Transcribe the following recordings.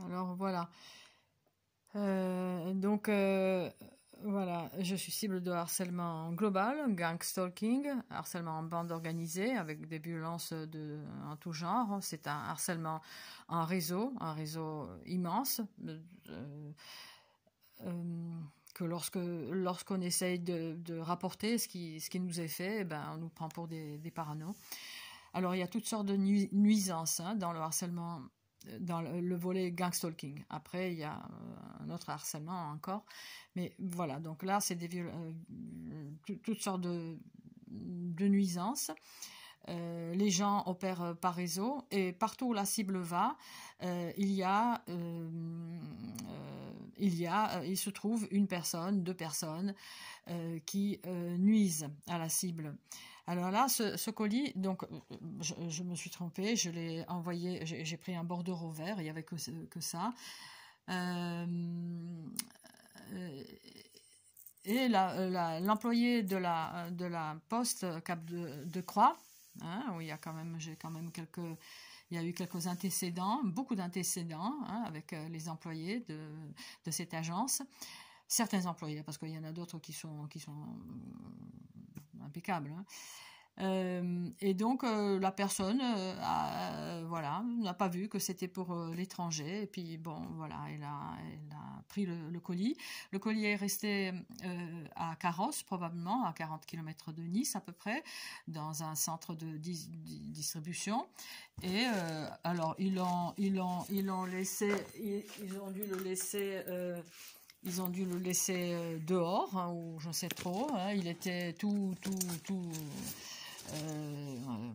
Alors voilà. Voilà, je suis cible de harcèlement global, gang stalking, harcèlement en bande organisée avec des violences en tout genre. C'est un harcèlement en réseau, un réseau immense. Que lorsqu'on essaye de rapporter ce qui nous est fait, ben, on nous prend pour des paranos. Alors il y a toutes sortes de nuisances dans le harcèlement, dans le volet gang stalking. Après il y a un autre harcèlement encore, mais voilà, donc là c'est toutes sortes de nuisances. Les gens opèrent par réseau et partout où la cible va, il se trouve une personne, deux personnes qui nuisent à la cible. Alors là, ce colis, donc je me suis trompée, je l'ai envoyé, j'ai pris un bordereau vert, il n'y avait que ça. Et l'employé de la poste Cap de Croix, hein, où il y a il y a eu quelques antécédents, beaucoup d'antécédents avec les employés de cette agence. Certains employés, parce qu'il y en a d'autres qui sont impeccables. Et donc la personne voilà, n'a pas vu que c'était pour l'étranger, et puis bon voilà, elle a pris le colis. Le colis est resté à Carrosse, probablement à 40 km de Nice à peu près, dans un centre de distribution. Et alors ils ont dû le laisser dehors, hein, ou je ne sais trop, hein. Il était tout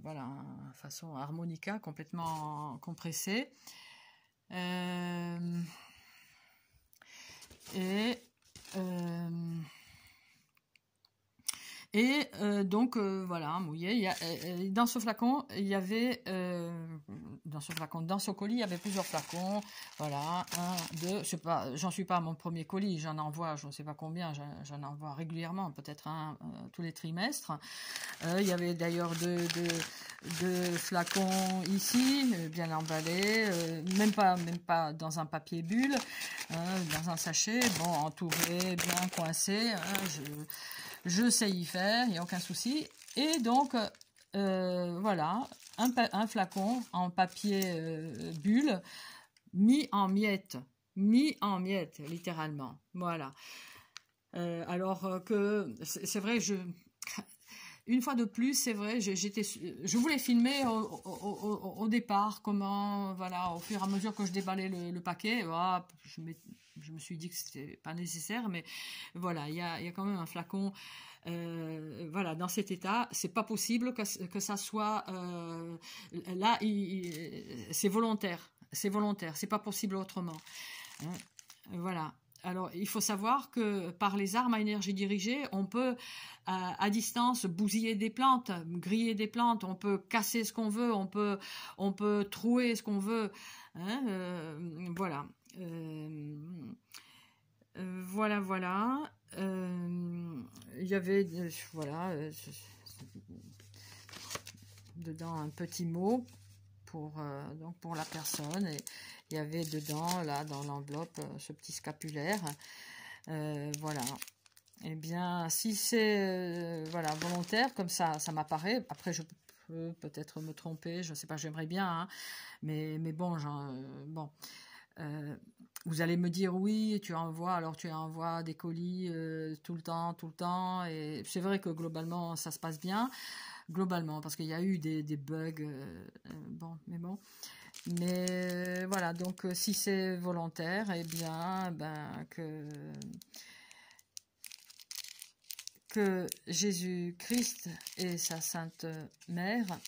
voilà, façon harmonica, complètement compressé. Donc voilà, mouillé. Dans ce flacon, il y avait dans ce colis, il y avait plusieurs flacons. Voilà, un, deux. J'en suis pas à mon premier colis. J'en envoie, je ne sais pas combien. J'en envoie régulièrement, peut-être un tous les trimestres. Il y avait d'ailleurs deux flacons ici, bien emballés, même pas dans un papier bulle, dans un sachet, bon, entouré, bien coincé. Je sais y faire, il n'y a aucun souci. Et donc, voilà, un flacon en papier bulle, mis en miettes, littéralement. Voilà. Alors que, c'est vrai, une fois de plus, c'est vrai, je voulais filmer au départ, comment, voilà, au fur et à mesure que je déballais le paquet, voilà, je me suis dit que c'était pas nécessaire, mais voilà, il y a quand même un flacon, voilà, dans cet état. C'est pas possible que ça soit là, c'est volontaire, c'est pas possible autrement, hein, voilà. Alors, il faut savoir que par les armes à énergie dirigée, on peut, à distance, bousiller des plantes, griller des plantes, on peut casser ce qu'on veut, on peut trouer ce qu'on veut, hein, voilà. Voilà. Il y avait, voilà, dedans un petit mot donc pour la personne, et il y avait dedans, là, dans l'enveloppe, ce petit scapulaire. Voilà. Eh bien, si c'est voilà, volontaire, comme ça m'apparaît. Après, je peux peut-être me tromper, je ne sais pas, j'aimerais bien, hein, mais bon, bon. Vous allez me dire, oui, tu envoies des colis tout le temps, et c'est vrai que globalement, ça se passe bien. Globalement, parce qu'il y a eu des bugs, bon, mais bon. Mais voilà, donc si c'est volontaire, eh bien, que Jésus-Christ et sa Sainte Mère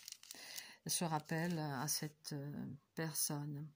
se rappellent à cette personne.